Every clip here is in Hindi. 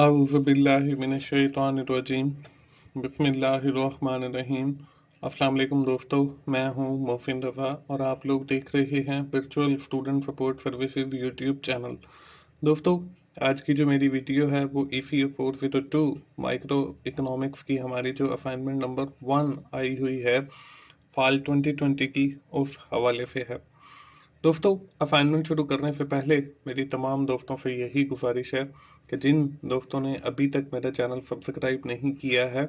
अऊज़ुबिल्लाहिमिनश्शैतानिर्रजीम बिस्मिल्लाहिर्रहमानिर्रहीम। अस्सलाम वालेकुम दोस्तों, मैं हूं मोहसिन रज़ा और आप लोग देख रहे हैं virtual student support services YouTube channel. दोस्तों, आज की जो मेरी वीडियो है वो ECU 402 माइक्रो इकोनॉमिक्स की हमारी जो असाइनमेंट नंबर 1 आई हुई है फाल 2020 की, उस हवाले से है। दोस्तों, असाइनमेंट शुरू करने से पहले मेरी तमाम दोस्तों से यही गुजारिश है कि जिन दोस्तों ने अभी तक मेरा चैनल सब्सक्राइब नहीं किया है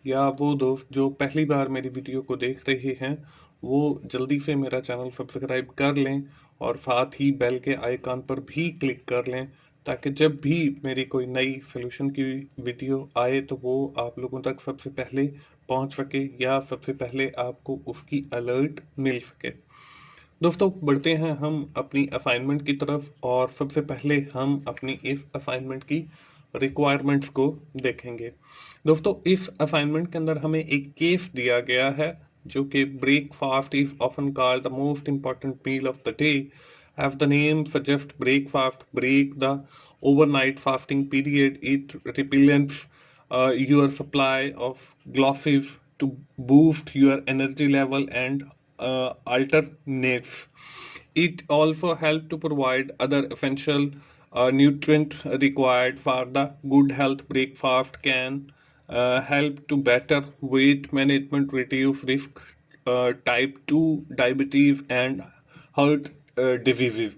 या वो दोस्त जो पहली बार मेरी वीडियो को देख रहे हैं, वो जल्दी से मेरा चैनल सब्सक्राइब कर लें और साथ ही बेल के आइकन पर भी क्लिक कर लें, ताकि जब भी मेरी कोई नई सोल्यूशन की वीडियो आए तो वो आप लोगों तक सबसे पहले पहुंच सके या सबसे पहले आपको उसकी अलर्ट मिल सके। दोस्तों, बढ़ते हैं हम अपनी असाइनमेंट की तरफ और सबसे पहले हम अपनी इस असाइनमेंट की रिक्वायरमेंट्स को देखेंगे। दोस्तों, इस असाइनमेंट के अंदर हमें एक केस दिया गया है जो कि breakfast is often called the most important meal of the day. As the name suggest, breakfast break the overnight fasting period. It replenish your supply of glosses to boost your energy level and alternates. It also helps to provide other essential nutrient required for the good health. Breakfast can help to better weight management, reduce risk type 2 diabetes and heart diseases.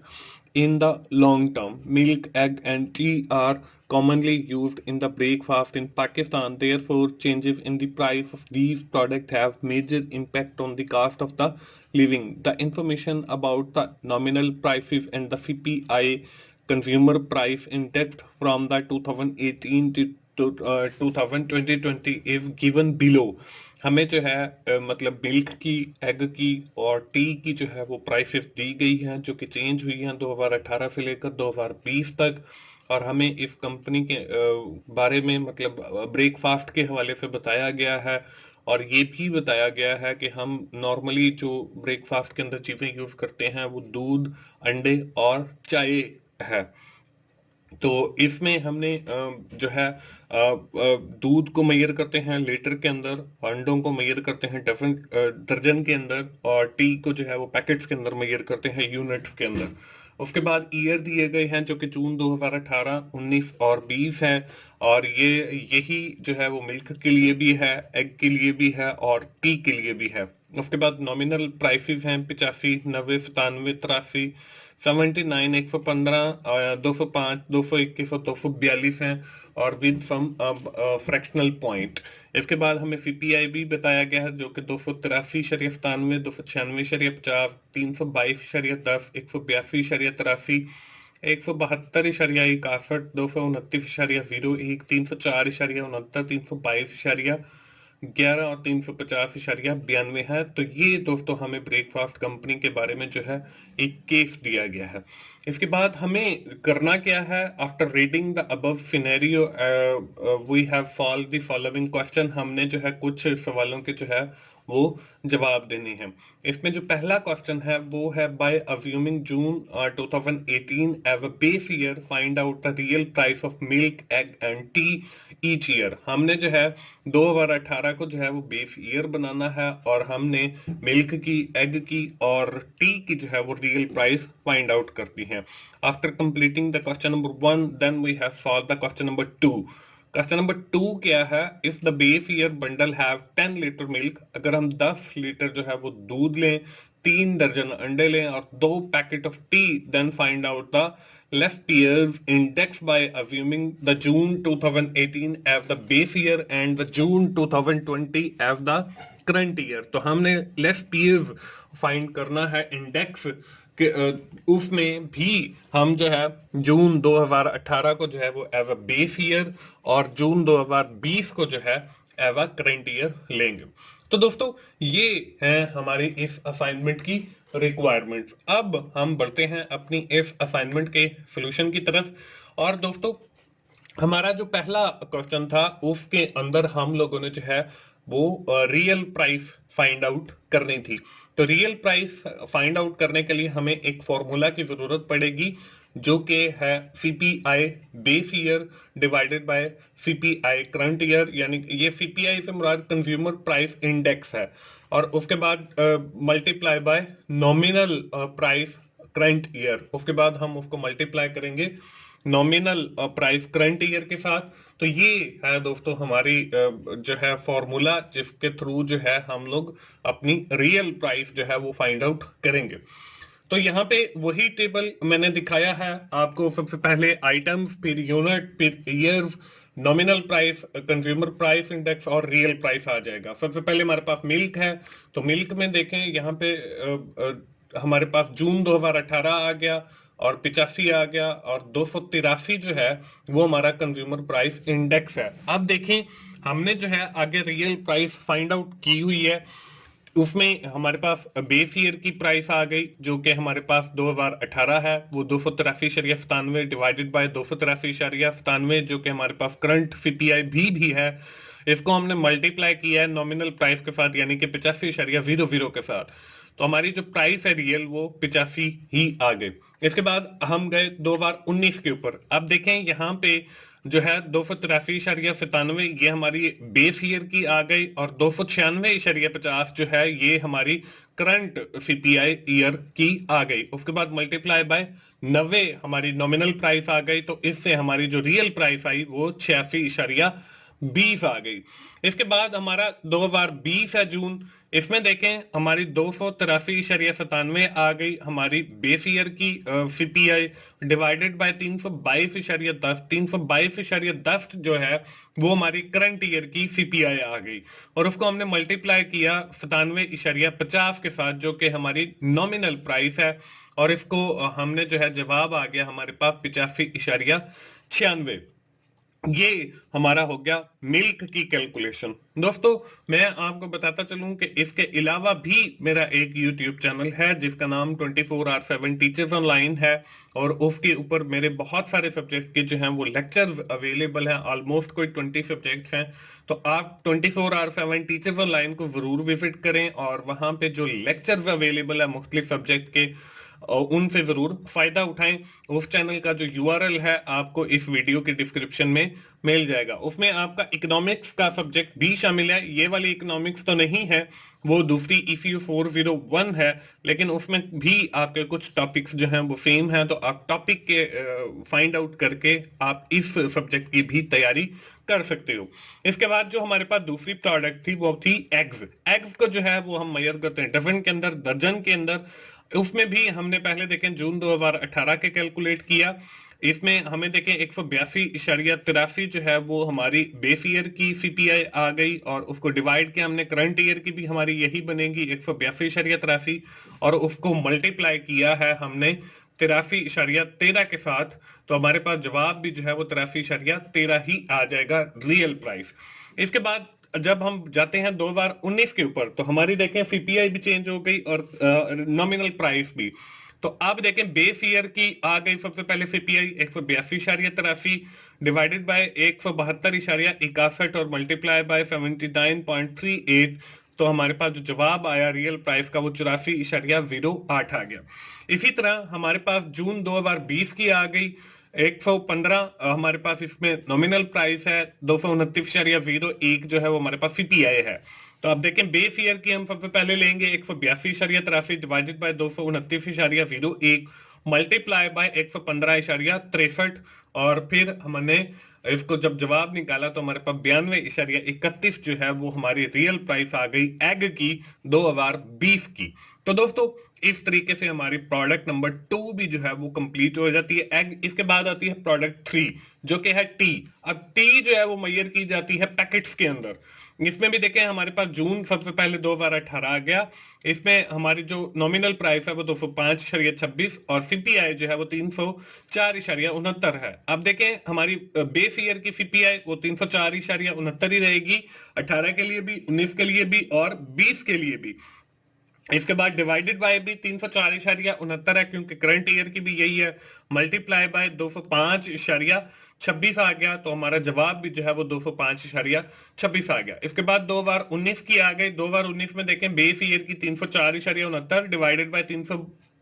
In the long term, milk, egg, and tea are commonly used in the breakfast in Pakistan. Therefore, changes in the price of these products have major impact on the cost of the living. The information about the nominal prices and the CPI consumer price index from the 2018 to 2020 is given below. हमें जो है मतलब मिल्क की, एग की और टी की जो है वो प्राइसेस दी गई हैं जो कि चेंज हुई हैं 2018 से लेकर 2020 तक। और हमें इस कंपनी के बारे में मतलब ब्रेकफास्ट के हवाले से बताया गया है और ये भी बताया गया है कि हम नॉर्मली जो ब्रेकफास्ट के अंदर चीज़ें यूज़ करते हैं वो दूध, अंडे और चाय है। तो इसमें हमने जो है दूध को मेजर करते हैं लीटर के अंदर, अंडों को मेजर करते हैं डजन दर्जन के अंदर और टी को जो है वो पैकेट्स के अंदर मेजर करते हैं यूनिट्स के अंदर। उसके बाद ईयर दिए गए हैं जो कि जून 2018, 19 और 20 है और यही जो है वो मिल्क के लिए भी है, एग के लिए भी है और टी के लिए भी है। उसके बाद नॉमिनल प्राइसेस हैं 85, 90, 97, 83, 79, 115, 205, 221 और 242 हैं और विद सम फ्रैक्शनल पॉइंट। इसके बाद हमें CPI भी बताया गया है जो कि 283.97, 296.50, 322.10, 182.83, 172.61, 229.01, 304.69, 322.11 और 350.92 है। तो ये दोस्तों हमें ब्रेकफास्ट कंपनी के बारे में जो है एक केस दिया गया है। इसके बाद हमें करना क्या है? After reading the above scenario we have solve the following question. हमने जो है कुछ सवालों के जो है वो जवाब देने हैं। इसमें जो पहला क्वेश्चन है वो है by assuming June 2018 as a base year, find out the real price of milk, egg and tea each year. हमने जो है 2018 को जो है वो बेस ईयर बनाना है और हमने मिल्क की, एग की और टी की जो है वो रियल प्राइस फाइंड आउट करती है। After completing the question number 1, then we have solve the question number 2। Question number 2 क्या है? If the base year bundle have 10 litre milk, अगर हम 10 लीटर जो है वो दूध लें, 3 दर्जन अंडे लें और 2 packet of tea, then find out the left year's index by assuming the June 2018 as the base year and the June 2020 as the current year। तो हमने लेफ्ट years फाइंड करना है इंडेक्स के उसमें भी हम जो है जून 2018 को जो है वो एज अ बेस ईयर और जून 2020 को जो है एज अ करंट ईयर लेंगे। तो दोस्तों, ये है हमारी इस असाइनमेंट की रिक्वायरमेंट्स। अब हम बढ़ते हैं अपनी इस असाइनमेंट के सॉल्यूशन की तरफ। और दोस्तों, हमारा जो पहला क्वेश्चन था उसके अंदर हम लोगों ने जो है वो रियल प्राइस फाइंड आउट करनी थी। तो रियल प्राइस फाइंड आउट करने के लिए हमें एक फॉर्मूला की जरूरत पड़ेगी जो कि है CPI base year divided by CPI current year, यानी ये सीपीआई से मुराद कंज्यूमर प्राइस इंडेक्स है, और उसके बाद multiply by nominal price current year. उसके बाद हम उसको मल्टीप्लाई करेंगे नॉमिनल प्राइस करंट ईयर के साथ। तो ये है दोस्तों हमारी जो है फॉर्मूला, जिसके थ्रू जो है हम लोग अपनी रियल प्राइस जो है वो फाइंड आउट करेंगे। तो यहाँ पे वही टेबल मैंने दिखाया है आपको। सबसे पहले आइटम्स, फिर यूनिट, फिर years, nominal price, consumer price index और रियल प्राइस आ जाएगा। सबसे पहले हमारे पास मिल्क है, तो मिल्क में देखें यहाँ पे हमारे पास जून 2018 आ गया और 85 आ गया, और 283 जो है वो हमारा कंज्यूमर प्राइस इंडेक्स है। अब देखें हमने जो है आगे रियल प्राइस फाइंड आउट की हुई है, उसमें हमारे पास बेस ईयर की प्राइस आ गई जो कि हमारे पास 2018 है, वो 283.97 डिवाइडेड बाय 283.97, जो कि हमारे पास करंट सीपीआई भी है। इसको हमने मल्टीप्लाई किया है नॉमिनल प्राइस के साथ, यानी कि 85.00 के साथ। तो हमारी जो प्राइस है रियल वो 85 ही आ गई। इसके बाद हम गए 2019 के ऊपर। अब देखें यहाँ पे जो है 283.97 ये हमारी बेस ईयर की आ गई, और 296.50 जो है ये हमारी करंट सीपीआई ईयर की आ गई। उसके बाद मल्टीप्लाई बाय 90 हमारी नॉमिनल प्राइस आ गई, तो इससे हमारी जो रियल प्राइस आई वो 86.20 आ गई। इसके बाद हमारा 2020 है जून, इसमें देखें हमारी 283.97 आ गई हमारी बेस ईयर की सीपीआई डिवाइडेड बाय 322.10। 322.10 जो है वो हमारी करंट ईयर की सीपीआई आ गई, और उसको हमने मल्टीप्लाई किया 97.50 के साथ, जो कि हमारी नॉमिनल प्राइस है, और इसको हमने जो है जवाब आ गया हमारे पास 85.96। ये हमारा हो गया मिल्क की कैलकुलेशन। दोस्तों मैं आपको बताता चलूं कि इसके अलावा भी मेरा एक YouTube चैनल है जिसका नाम 24/7 टीचर्स ऑनलाइन है, और उसके ऊपर मेरे बहुत सारे सब्जेक्ट के जो हैं वो लेक्चर्स अवेलेबल हैं। ऑलमोस्ट कोई 20 सब्जेक्ट्स हैं। तो आप 24/7 टीचर्स ऑनलाइन को जरूर विजिट करें, और वहां पे जो लेक्चर्स अवेलेबल है मुख्तलिफ सब्जेक्ट के, और उनसे जरूर फायदा उठाएं। उस चैनल का जो यूआरएल है आपको इस वीडियो के डिस्क्रिप्शन में मिल जाएगा। उसमें आपका इकोनॉमिक्स का सब्जेक्ट भी शामिल है। ये वाली इकोनॉमिक्स तो नहीं है, वो दूसरी ECU 401 है, लेकिन उसमें भी आपके कुछ टॉपिक्स जो हैं वो सेम हैं। तो आप टॉपिक के फाइंड आउट करके आप इस सब्जेक्ट की भी तैयारी कर सकते हो। इसके बाद जो हमारे पास दूसरी प्रोडक्ट थी वो थी एग्स। एग्स को जो है वो हम मेजर करते हैं डजन के अंदर, दर्जन के अंदर। उसमें भी हमने पहले देखें जून 2018 के कैलकुलेट किया। इसमें हमें देखें 182.83 जो है वो हमारी बेस ईयर की सीपीआई आ गई, और उसको डिवाइड किया हमने करंट ईयर की भी हमारी यही बनेगी 182.83, और उसको मल्टीप्लाई किया है हमने 83.13 के साथ। तो हमारे पास जवाब भी जो है वो 83.13 ही आ जाएगा रियल प्राइस। इसके बाद जब हम जाते हैं 2019 के ऊपर, तो हमारी देखें सीपीआई भी चेंज हो गई और नॉमिनल प्राइस भी। तो अब देखें बेस ईयर की आ गई सबसे पहले सीपीआई 182.83 डिवाइडेड बाय 172.61 और मल्टीप्लाई बाय 79.38। तो हमारे पास जो जवाब आया रियल प्राइस का वो 84.08 आ गया। इसी तरह हमारे पास जून 2020 की आ गई 115, हमारे पास इसमें नॉमिनल प्राइस है 229.01 जो है वो हमारे पास सीपीआई है। तो आप देखें बेस ईयर की हम सबसे पहले लेंगे 182.83 डिवाइडेड बाय 229.01 मल्टीप्लाई बाय 115.63, और फिर हमने इसको जब जवाब निकाला तो हमारे पास 92.31 जो है वो हमारी रियल प्राइस आ गई एग की 2020 की। तो दोस्तों इस तरीके से हमारी प्रोडक्ट नंबर 2 भी जो है वो कंप्लीट हो जाती है एग। इसके बाद आती है प्रोडक्ट 3 जो कि है टी। अब टी जो है वो मेजर की जाती है पैकेट्स के अंदर। इसमें भी देखें हमारे पास जून सबसे पहले 2018 आ गया। इसमें हमारी जो नॉमिनल प्राइस है वो 205.26 और सीपीआई जो है वो 304.69 है। अब देखें हमारी बेस ईयर की सीपीआई वो 304.69 ही रहेगी, 18 के लिए भी, 19 के लिए भी और 20 के लिए भी। इसके बाद डिवाइडेड बाय भी 304.69 है क्योंकि करंट ईयर की भी यही है, मल्टीप्लाई बाय 205.26 आ गया। तो हमारा जवाब भी जो है वो 205.26 आ गया। इसके बाद 2019 की आ गई। 2019 में देखें बेस ईयर की 304.69 डिवाइडेड बाय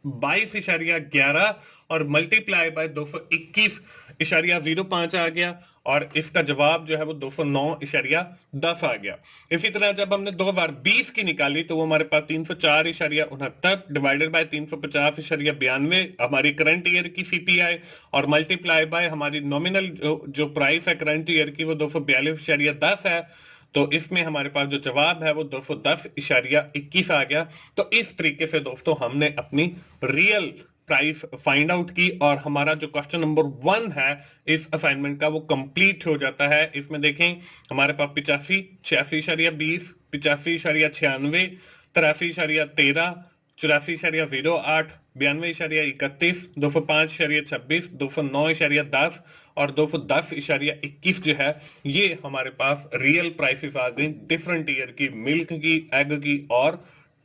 22.11 और मल्टीप्लाई बाय 221.05 आ गया और इसका जवाब जो है वो 209.10 आ गया। इसी तरह जब हमने 2020 की निकाली तो वो हमारे पास 304.69 डिवाइडेड बाय 350.92 हमारी करंट ईयर की सीपीआई और मल्टीप्लाई बाय हमारी नॉमिनल जो प्राइस है करंट ईयर की वो 242.10 है। तो इसमें हमारे पास जो जवाब है वो 210.21 आ गया। तो इस तरीके से दोस्तों हमने अपनी रियल प्राइस फाइंड आउट की और हमारा जो क्वेश्चन नंबर 1 है इस असाइनमेंट का वो कंप्लीट हो जाता है। इसमें देखें हमारे पास 85, 86.20, 85.96, 83.13, 84.08, 92.31, 205.26, 209.10 और 210.21 जो है ये हमारे पास रियल प्राइसेस आ गई डिफरेंट ईयर की, मिल्क की, एग की और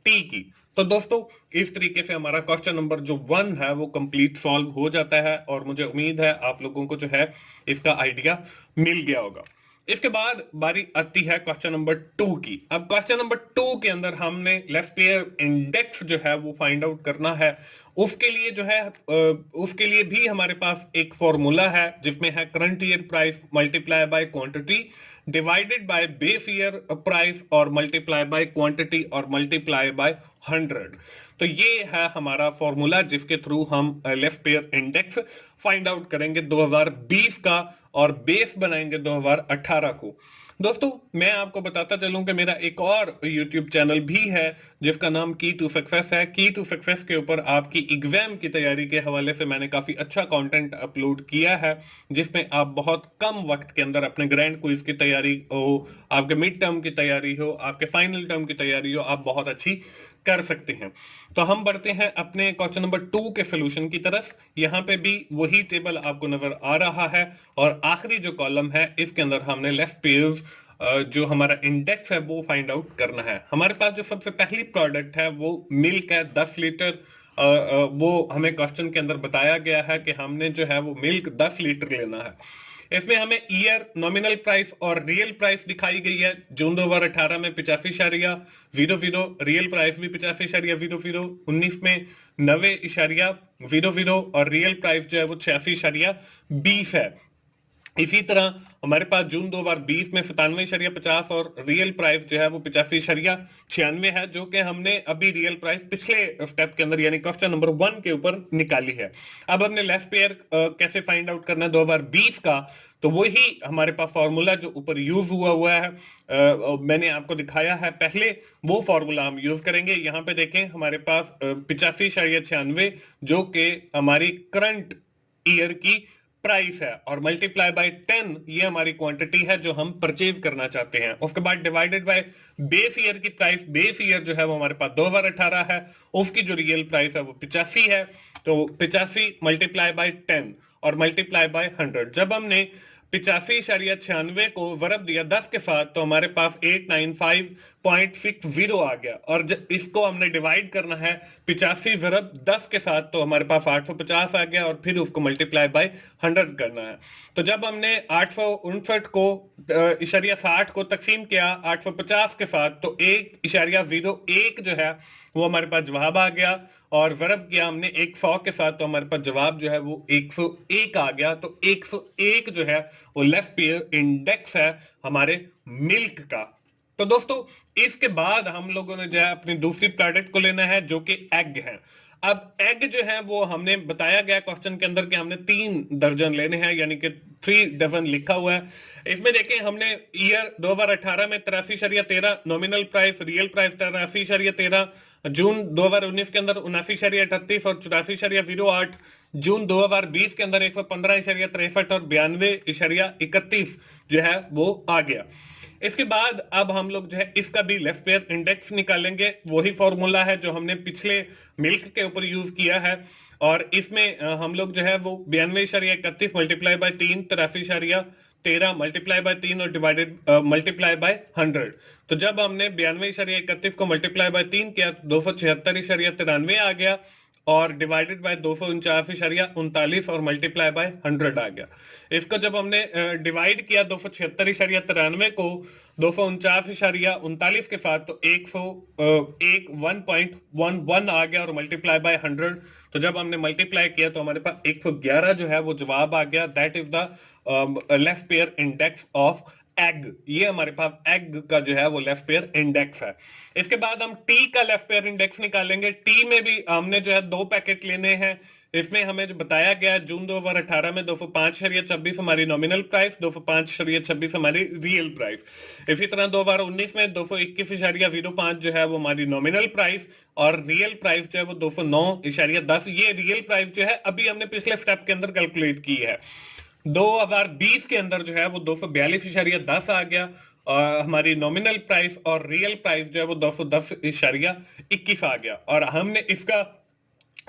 टी की। तो दोस्तों इस तरीके से हमारा क्वेश्चन नंबर जो 1 है वो कंप्लीट सॉल्व हो जाता है और मुझे उम्मीद है आप लोगों को जो है इसका आइडिया मिल गया होगा। इसके बाद बारी आती है क्वेश्चन नंबर 2 की। अब क्वेश्चन नंबर 2 के अंदर हमने लेफ्ट पेयर इंडेक्स जो है वो फाइंड आउट करना है। उसके लिए जो है उसके लिए भी हमारे पास एक फॉर्मूला है जिसमें है current year price multiply by quantity divided by base year price और मल्टीप्लाई बाय क्वांटिटी और मल्टीप्लाई बाय 100। तो ये है हमारा फॉर्मूला जिसके थ्रू हम left pair index find out करेंगे 2020 का और बेस बनाएंगे 2018 को। दोस्तों मैं आपको बताता चलूं कि मेरा एक और YouTube चैनल भी है जिसका नाम की टू सक्सेस है। की टू सक्सेस के ऊपर आपकी एग्जाम की तैयारी के हवाले से मैंने काफी अच्छा कंटेंट अपलोड किया है जिसमें आप बहुत कम वक्त के अंदर अपने ग्रैंड क्विज की तैयारी हो, आपके मिड टर्म की तैयारी हो, आपके फाइनल टर्म की तैयारी हो, आप बहुत अच्छी कर सकते हैं। तो हम बढ़ते हैं अपने क्वेश्चन नंबर 2 के सोल्यूशन की तरफ। यहाँ पे भी वही टेबल आपको नजर आ रहा है और आखिरी जो कॉलम है इसके अंदर हमने लेफ्ट पेयर्स जो हमारा इंडेक्स है वो फाइंड आउट करना है। हमारे पास जो सबसे पहली प्रोडक्ट है वो मिल्क है 10 लीटर। वो हमें क्वेश्चन के अंदर बताया गया है कि हमने जो है वो मिल्क 10 लीटर लेना है। इसमें हमें ईयर, नॉमिनल प्राइस और रियल प्राइस दिखाई गई है। जून 2018 में 85.00, रियल प्राइस भी 85.00, 19 में 90.00 और रियल प्राइस जो है वो 86.20 है। इसी तरह हमारे पास जून 2020 में 97.50 और रियल प्राइस जो है वो 85.96 है जो कि हमने अभी रियल प्राइस पिछले स्टेप के अंदर यानी क्वेश्चन नंबर 1 के ऊपर निकाली है। अब हमने लेफ्ट पेयर कैसे फाइंड आउट करना है 2020 का, तो वही हमारे पास फॉर्मूला जो ऊपर यूज हुआ है मैंने आपको दिखाया है पहले, वो फॉर्मूला हम यूज करेंगे। यहाँ पे देखें हमारे पास 85.96 जो कि हमारी करंट ईयर की प्राइस है और मल्टीप्लाई बाय 10 ये हमारी क्वांटिटी है जो हम परचेज करना चाहते हैं। उसके बाद डिवाइडेड बाय बेस ईयर की प्राइस, बेस ईयर जो है वो हमारे पास 2018 है, उसकी जो रियल प्राइस है वो 85 है। तो 85 मल्टीप्लाई बाय 10 और मल्टीप्लाई बाय 100। जब हमने 85.96 को वर्ब दिया 10 के साथ तो हमारे पास 895.60 आ गया और इसको हमने डिवाइड करना है 85 वर्ब 10 के साथ तो हमारे पास 850 आ गया और फिर उसको मल्टीप्लाई बाय 100 करना है। तो जब हमने 859 को इशारिया 60 को तकसीम किया 850 के साथ तो 1.01 जो है वो हमारे पास जवाब आ गया और वर्ब किया हमने 100 के साथ तो हमारे पास जवाब जो है वो 101 आ गया। तो 101 जो है वो लेफ्ट पेयर इंडेक्स है हमारे मिल्क का। तो दोस्तों इसके बाद हम लोगों ने जो है अपनी दूसरी प्रोडक्ट को लेना है जो कि एग है। अब एग जो है वो हमने बताया गया क्वेश्चन के अंदर कि हमने 3 दर्जन लेने हैं यानी कि 3 डजन लिखा हुआ है। इसमें देखें हमने ईयर 2018 में 83.13 नॉमिनल प्राइस, रियल प्राइस 83.13, जून 2019 के अंदर 79.38 और 84.08, जून 2020 के अंदर 115.63 और 92.31 जो है वो आ गया। इसके बाद अब हम लोग जो है इसका भी लेफ्ट पेयर इंडेक्स निकालेंगे। वही फॉर्मूला है जो हमने पिछले मिल्क के ऊपर यूज किया है और इसमें हम लोग जो है वो 92.31 मल्टीप्लाई बाय 3, 83.13 मल्टीप्लाई बाय 3 और डिवाइडेड मल्टीप्लाई बाय 100। तो जब हमने 92.31 को मल्टीप्लाई बाय 3 किया तो 276.93 आ गया और डिवाइडेड बाय 249.39 और मल्टीप्लाई बाय 100 आ गया। इसको जब हमने डिवाइड किया 276.93 को 249.39 के साथ, तो 1.11 आ गया और मल्टीप्लाई बाय 100। तो जब हमने मल्टीप्लाई किया तो हमारे पास 111 जो है वो जवाब आ गया। That is the left pair index of egg. ये हमारे पास एग का जो है वो लेफ्ट पेयर इंडेक्स है। इसके बाद हम टी का लेफ्ट पेयर इंडेक्स निकालेंगे। टी में भी हमने जो है 2 पैकेट लेने हैं। इसमें हमें जो बताया गया है जून 2018 में 205.26 हमारी नॉमिनल प्राइस, 205.26 हमारी रियल प्राइस। इसी तरह 2019 में 221.05 जो है वो हमारी नॉमिनल प्राइस, और रियल प्राइस जो है वो 209.10। ये रियल प्राइस जो है अभी हमने पिछले स्टेप के अंदर कैलकुलेट की है। 2020 के अंदर जो है वो 242.10 आ गया हमारी नॉमिनल प्राइस, और रियल प्राइस जो है वो 210.21 आ गया। और हमने इसका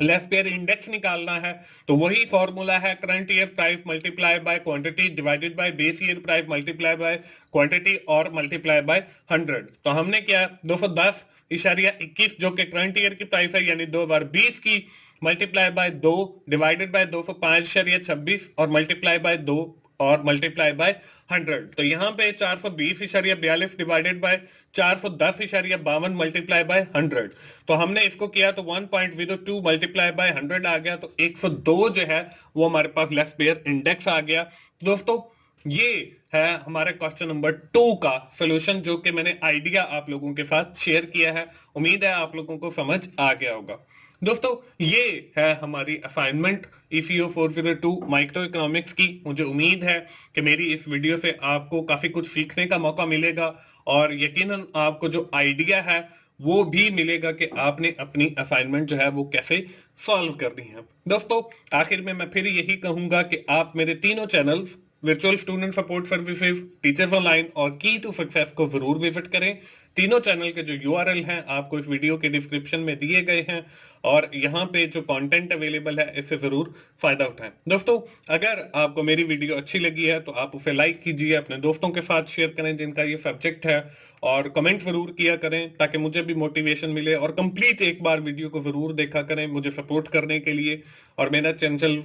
लेफ्ट पेयर इंडेक्स निकालना है, तो वही फॉर्मूला है current year price multiply by quantity divided by base year price multiply by quantity और मल्टीप्लाई बाय 100। तो हमने क्या 210.21 जो कि करंट ईयर की प्राइस है यानी 2020 की, मल्टीप्लाई बाय 2 डिवाइडेड बाय 205.26 और मल्टीप्लाई बाय 2 और मल्टीप्लाई बाय 100। तो यहाँ पे 420.42 डिवाइडेड बाय 410.52 मल्टीप्लाई बाय 100। तो हमने इसको किया तो 1.02 मल्टीप्लाई बाय 100 आ गया, तो 102 जो है वो हमारे पास लेफ्ट पेयर इंडेक्स आ गया। दोस्तों ये है हमारे क्वेश्चन नंबर 2 का सॉल्यूशन, जो कि मैंने आइडिया आप लोगों के साथ शेयर किया है। उम्मीद है आप लोगों को समझ आ गया होगा। दोस्तों ये है हमारी असाइनमेंट ECO 402 माइक्रो इकोनॉमिक्स की। मुझे उम्मीद है कि मेरी इस वीडियो से आपको काफी कुछ सीखने का मौका मिलेगा, और यकीनन आपको जो आइडिया है वो भी मिलेगा कि आपने अपनी असाइनमेंट जो है वो कैसे सॉल्व करनी है। दोस्तों आखिर में मैं फिर यही कहूंगा कि आप मेरे तीनों channels virtual student support services, teachers online और की टू सक्सेस को जरूर विजिट करें। तीनों चैनल के जो URL हैं आपको इस वीडियो के डिस्क्रिप्शन में दिए गए हैं, और यहाँ पे जो कंटेंट अवेलेबल है इससे जरूर फायदा उठाएं। दोस्तों अगर आपको मेरी वीडियो अच्छी लगी है तो आप उसे लाइक कीजिए, अपने दोस्तों के साथ शेयर करें जिनका ये सब्जेक्ट है, और कमेंट जरूर किया करें ताकि मुझे भी मोटिवेशन मिले, और कंप्लीट एक बार वीडियो को जरूर देखा करें मुझे सपोर्ट करने के लिए, और मेरा चैनल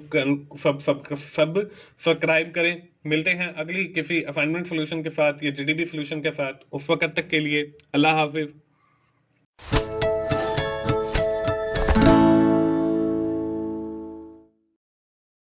सब सब्सक्राइब करें। मिलते हैं अगली किसी असाइनमेंट सोल्यूशन के साथ या GDB सोल्यूशन के साथ। उस वक्त तक के लिए अल्लाह हाफिज।